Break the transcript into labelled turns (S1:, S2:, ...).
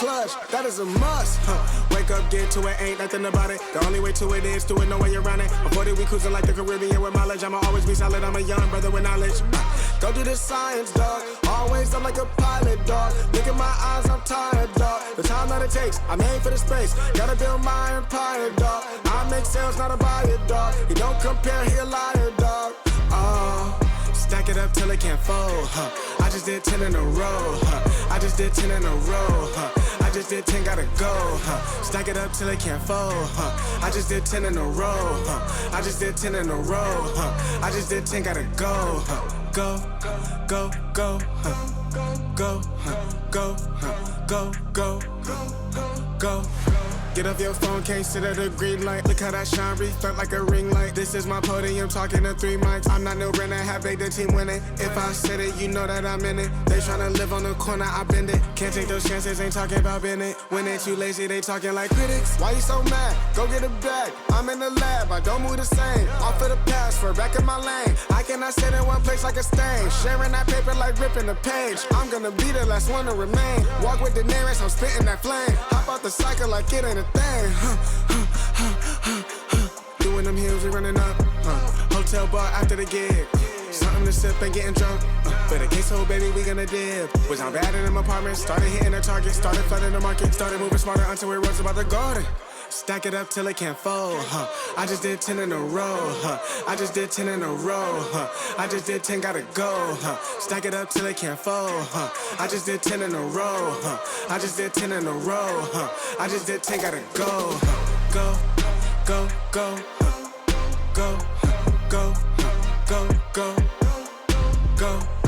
S1: clutch, that is a must. Wake up, get to it, ain't nothing about it. The only way to it is do it, no way around it. I'm 40, we cruising like the Caribbean with mileage. I'ma always be solid, I'm a young brother with knowledge. Go do the science, dog. Always I'm like a pilot, dog. Look in my eyes, I'm tired, dog. The time that it takes, I made for the space. Gotta build my empire, dog. I make sales, not a buyer, dog. You don't compare, he a liar, dog. Stack it up till it can't fold, I just did 10 in a row, I just did 10 in a row, I just did 10, gotta go, Stack it up till it can't fold, I just did 10 in a row, I just did 10 in a row, I just did 10, gotta go, go, go, go, go, go, go, go, go. Get off your phone, can't sit at a green light. Look how that shine reflect like a ring light. This is my podium, talking to 3 mics. I'm not no Brennan, have made the team winning. If I said it, you know that I'm in it. They tryna live on the corner, I bend it. Can't take those chances, ain't talking about Bennett. When they too lazy, they talking like critics. Why you so mad? Go get a bag. I'm in the lab, I don't move the same. Off of the password, back in my lane. I cannot sit in one place like a stain. Sharing that paper like ripping the page. I'm gonna be the last one to remain. Walk with the nearest, I'm spitting that flame. Hop out the cycle like it ain't a thing. Doing them heels, we running up. Hotel bar after the gig. Something to sip and getting drunk. For the queso, baby, we gonna dip. Was on bad in them apartments. Started hitting the target. Started flooding the market. Started moving smarter until it was about the garden. Stack it up till it can't fold, I just did 10 in a row, I just did 10 in a row, I just did 10, gotta go, Stack it up till it can't fold, I just did 10 in a row, I just did 10 in a row, I just did 10, gotta go, go, go, go, go, go, go, go, go.